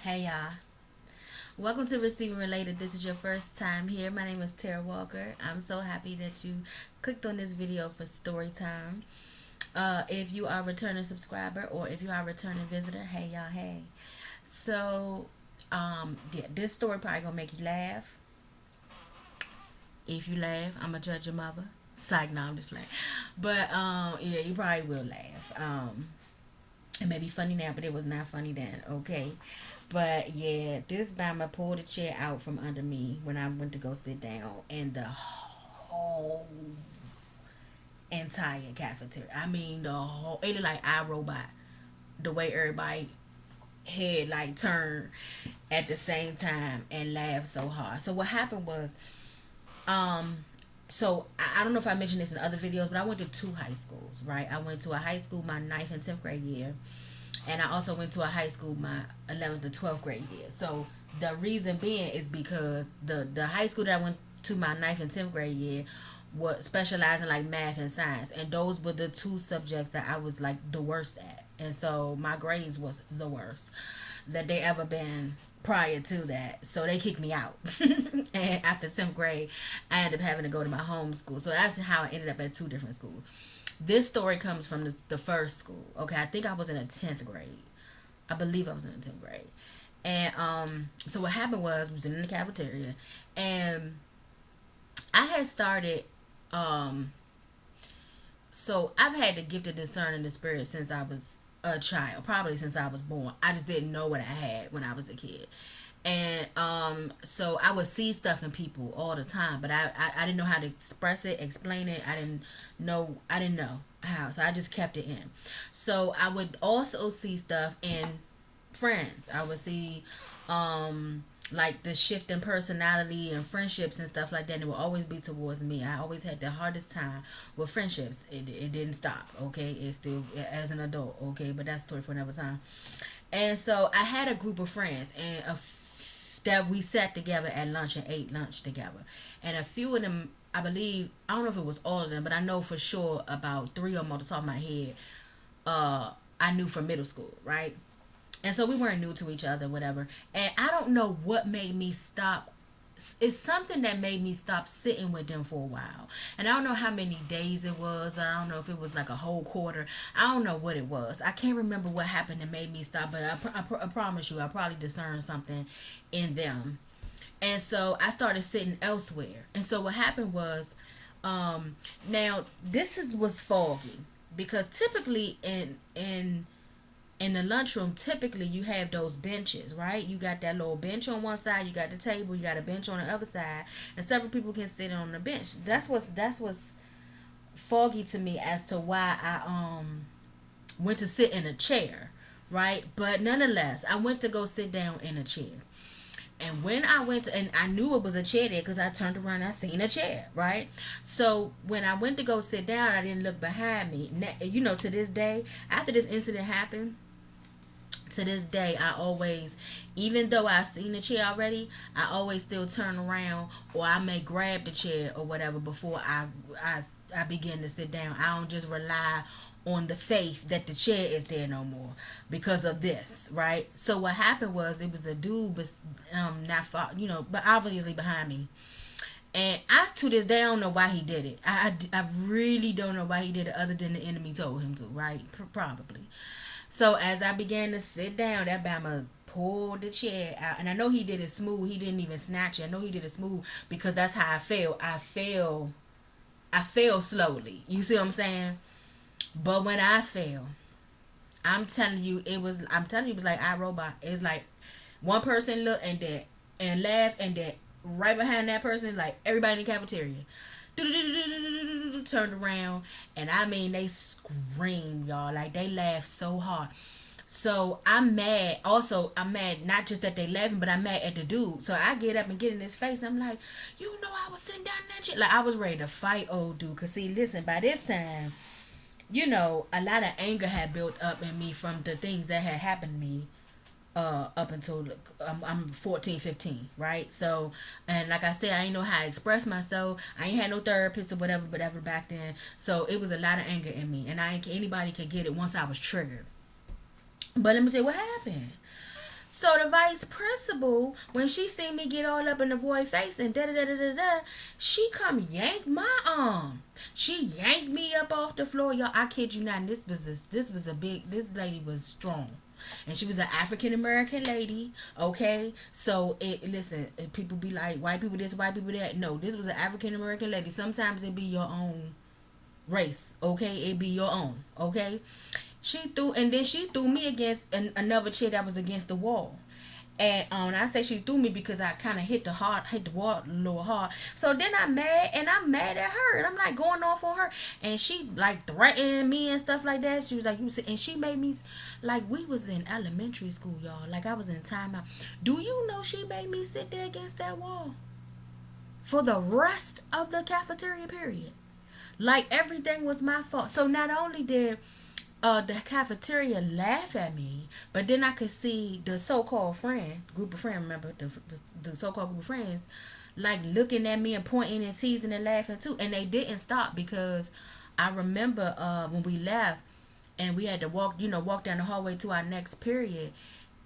Hey y'all. Welcome to Receiving Related. This is your first time here. My name is Tara Walker. I'm so happy that you clicked on this video for story time. If you are a returning subscriber or if you are a returning visitor, hey y'all, hey. So, yeah, this story probably gonna make you laugh. If you laugh, I'm gonna judge your mother. Psych, no, I'm just playing. But yeah, you probably will laugh. It may be funny now, but it was not funny then. Okay. But yeah, this bamma pulled a chair out from under me when I went to go sit down, and the whole entire cafeteria. I mean, the whole. It looked like iRobot. The way everybody head like turned at the same time and laughed so hard. So what happened was, um, so I don't know if I mentioned this in other videos, but I went to two high schools. Right, I went to a high school my ninth and 10th grade year, and I also went to a high school my 11th and 12th grade year. So the reason being is because the high school that I went to my ninth and 10th grade year was specializing like math and science, and those were the two subjects that I was like the worst at, and so my grades was the worst that they ever been prior to that. So they kicked me out. And after 10th grade, I ended up having to go to my home school. So that's how I ended up at two different schools. This story comes from the first school. Okay, I think I was in a 10th grade. I believe I was in the 10th grade. And so what happened was we was in the cafeteria, and I had started um so I've had the gift of discerning the spirit since I was a child, probably since I was born. I just didn't know what I had when I was a kid. And so I would see stuff in people all the time, but I didn't know how to express it, explain it. I didn't know how, so I just kept it in. So I would also see stuff in friends. I would see like the shift in personality and friendships and stuff like that, and it would always be towards me. I always had the hardest time with friendships. It didn't stop, okay? It's still as an adult, okay? But that's a story for another time. And so I had a group of friends, and that we sat together at lunch and ate lunch together. And a few of them, I believe, I don't know if it was all of them, but I know for sure about three of them off the top of my head, I knew from middle school, right? And so we weren't new to each other, whatever. And I don't know what made me stop. It's something that made me stop sitting with them for a while. And I don't know how many days it was. I don't know if it was like a whole quarter. I don't know what it was. I can't remember what happened that made me stop, but I promise you, I probably discerned something in them. And so I started sitting elsewhere. And so what happened was, now this is was foggy because typically in the lunchroom, typically you have those benches, right? You got that little bench on one side, you got the table, you got a bench on the other side, and several people can sit on the bench. That's what's foggy to me as to why I went to sit in a chair, right? But nonetheless, I went to go sit down in a chair. And when I went to, and I knew it was a chair there because I turned around and I seen a chair, right? So when I went to go sit down, I didn't look behind me. You know, to this day, after this incident happened, to this day I always, even though I've seen the chair already, I always still turn around, or I may grab the chair or whatever before I begin to sit down. I don't just rely on the faith that the chair is there no more because of this, right? So what happened was it was a dude, but not far, but obviously behind me. And I, to this day, I don't know why he did it. I really don't know why he did it, other than the enemy told him to, right? Probably. So as I began to sit down, that Bama pulled the chair out, and I know he did it smooth. He didn't even snatch it. I know he did it smooth because that's how I fell. I fell slowly. You see what I'm saying? But when I fell, I'm telling you, it was. I'm telling you, it was like iRobot. It's like one person looked and that and laughed, and that right behind that person, like everybody in the cafeteria turned around, and I mean they screamed, y'all, like they laughed so hard. So I'm mad. Also, I'm mad not just that they laughing, but I'm mad at the dude. So I get up and get in his face. I'm like, you know, I was sitting down in that shit. Like I was ready to fight old dude. Cause see, listen, by this time, a lot of anger had built up in me from the things that had happened to me up until I'm 14, 15, right? So, and like I said, I didn't know how to express myself. I ain't had no therapist or whatever back then. So it was a lot of anger in me, and anybody could get it once I was triggered. But let me tell you what happened. So the vice principal, when she seen me get all up in the boy face and da da da da da da, she come yank my arm. She yanked me up off the floor, y'all. I kid you not. And this was a big. This lady was strong, and she was an African American lady. Okay, so listen. People be like white people this, white people that. No, this was an African American lady. Sometimes it be your own race. Okay, it be your own. Okay, and then she threw me against another chair that was against the wall. And I say she threw me because I kind of hit the wall a little hard. So then I'm mad at her, and I'm like going off on her, and she like threatened me and stuff like that. She was like, and she made me like we was in elementary school, y'all. Like I was in timeout. Do you know she made me sit there against that wall for the rest of the cafeteria period? Like everything was my fault. So not only did the cafeteria laugh at me, but then I could see the so-called group of friends, remember the so-called group of friends, like looking at me and pointing and teasing and laughing too, and they didn't stop because I remember when we left and we had to walk down the hallway to our next period.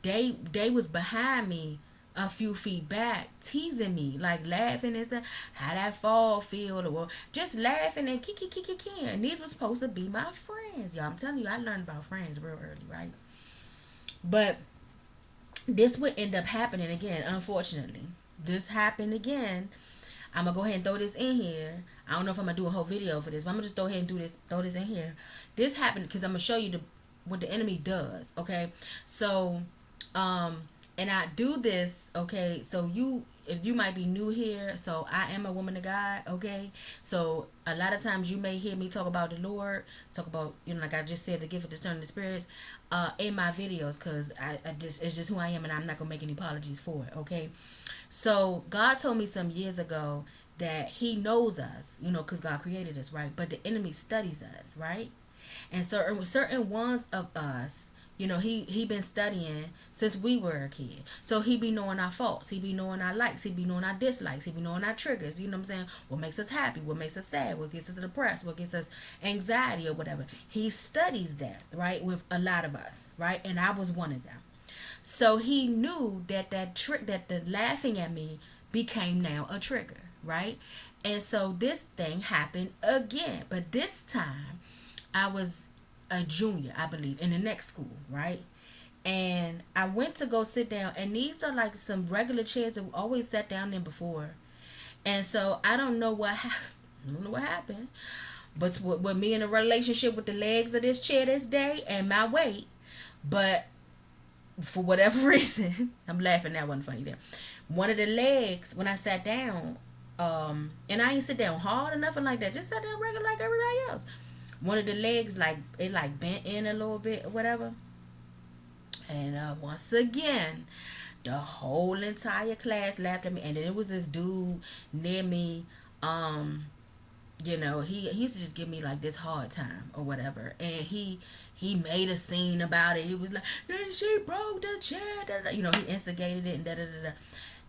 They was behind me a few feet back, teasing me, like laughing and stuff. How that fall feel, or just laughing and kiki. And these were supposed to be my friends, y'all. I'm telling you, I learned about friends real early, right? But this would end up happening again, unfortunately. This happened again. I'm gonna go ahead and throw this in here. I don't know if I'm gonna do a whole video for this, but I'm gonna just go ahead and throw this in here. This happened because I'm gonna show you what the enemy does. Okay, so and I do this, okay, so if you might be new here, so I am a woman of God, okay, so a lot of times you may hear me talk about the Lord, talk about, like I just said, the gift of discerning the spirits, in my videos, because it's just who I am, and I'm not going to make any apologies for it, okay. So God told me some years ago that he knows us, because God created us, right, but the enemy studies us, right, and certain ones of us, he been studying since we were a kid. So he be knowing our faults. He be knowing our likes. He be knowing our dislikes. He be knowing our triggers. You know what I'm saying? What makes us happy? What makes us sad? What gets us depressed? What gets us anxiety or whatever? He studies that, right, with a lot of us, right? And I was one of them. So he knew that that the laughing at me became now a trigger, right? And so this thing happened again. But this time I was a junior, I believe, in the next school, right? And I went to go sit down, and these are like some regular chairs that we always sat down in before. And so I don't know what happened, but with me in a relationship with the legs of this chair this day and my weight, but for whatever reason, I'm laughing, that wasn't funny there. One of the legs, when I sat down, and I ain't sit down hard or nothing like that, just sat down regular like everybody else. One of the legs, it bent in a little bit or whatever. And once again, the whole entire class laughed at me. And then it was this dude near me. He used to just give me like this hard time or whatever. And he made a scene about it. He was like, then she broke the chair. He instigated it and da-da-da-da.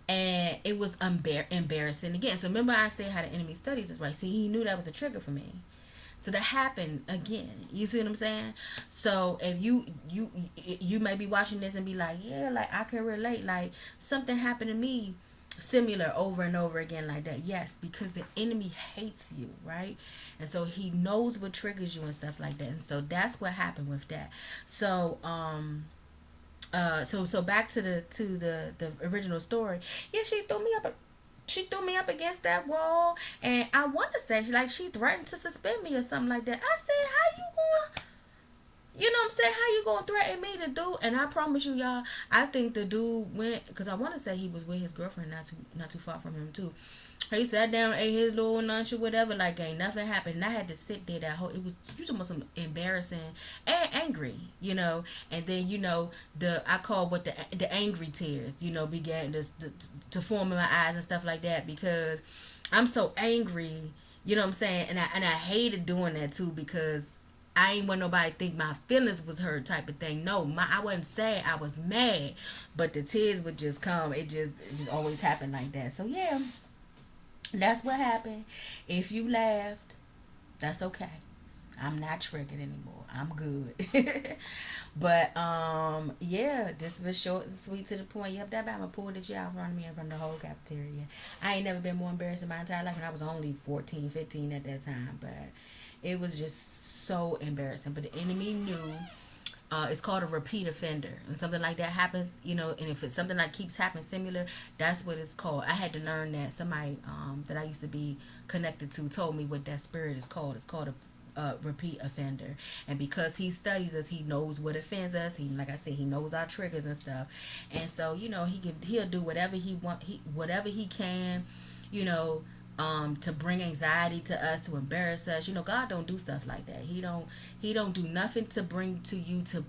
And it was embarrassing again. So remember I said how the enemy studies us, right? See, he knew that was a trigger for me. So that happened again. You see what I'm saying? So if you may be watching this and be like, yeah, like I can relate. Like something happened to me similar over and over again like that. Yes, because the enemy hates you, right? And so he knows what triggers you and stuff like that. And so that's what happened with that. So so back to the original story. Yeah, she threw me up against that wall, and I want to say like she threatened to suspend me or something like that. I said, how you going, what I'm saying, how you gonna threaten me to do? And I promise you, y'all, I think the dude went, because I want to say he was with his girlfriend, not too far from him too. He sat down, ate his little lunch or whatever, like ain't nothing happened. And I had to sit there it was usually some embarrassing and angry, and then I call what the angry tears, began to form in my eyes and stuff like that, because I'm so angry, you know what I'm saying, and I hated doing that too, because I ain't want nobody to think my feelings was hurt type of thing. No, I wasn't sad, I was mad, but the tears would just come. It just always happened like that. So yeah, that's what happened. If you laughed, that's okay. I'm not triggered anymore. I'm good. But yeah, this was short and sweet to the point. Yep, that Bama pulled it out in front of me in front of the whole cafeteria. I ain't never been more embarrassed in my entire life, and I was only 14, 15 at that time. But it was just so embarrassing. But the enemy knew. It's called a repeat offender, and something like that happens, and if it's something that keeps happening similar, that's what it's called. I had to learn that. Somebody that I used to be connected to told me what that spirit is called. It's called a repeat offender, and because he studies us, he knows what offends us. He, like I said, he knows our triggers and stuff, and so he'll do whatever he want, whatever he can, you know, to bring anxiety to us, to embarrass us. God don't do stuff like that. He don't do nothing to bring to you to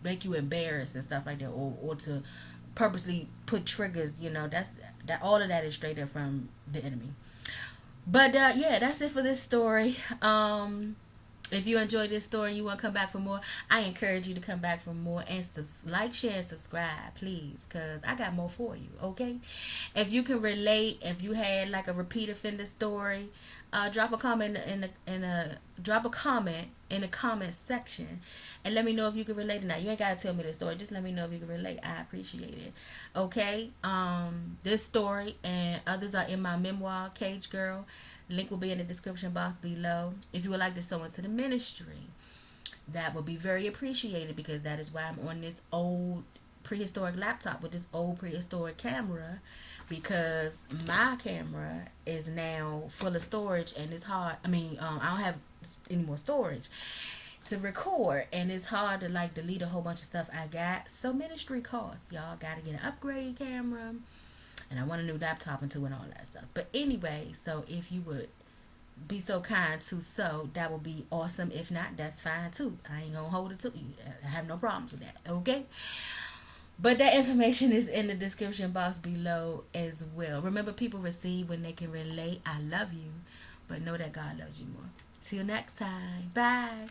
make you embarrassed and stuff like that, or to purposely put triggers. That all of that is straight up from the enemy. But yeah, that's it for this story. If you enjoyed this story and you want to come back for more, I encourage you to come back for more and like, share, and subscribe, please, because I got more for you, okay? If you can relate, if you had like a repeat offender story, drop a comment drop a comment in the comment section and let me know if you can relate or not. You ain't gotta tell me the story, just let me know if you can relate. I appreciate it. Okay. This story and others are in my memoir, Cage Girl. Link will be in the description box below. If you would like to sow into the ministry, that would be very appreciated, because that is why I'm on this old prehistoric laptop with this old prehistoric camera, because my camera is now full of storage and it's hard. I don't have any more storage to record, and it's hard to like delete a whole bunch of stuff I got. So ministry costs, y'all gotta get an upgrade camera, and I want a new laptop and too, and all that stuff. But anyway, so if you would be so kind to sew, that would be awesome. If not, that's fine too. I ain't gonna hold it to you. I have no problems with that. Okay. But that information is in the description box below as well. Remember, people receive when they can relate. I love you, but know that God loves you more. Till next time. Bye.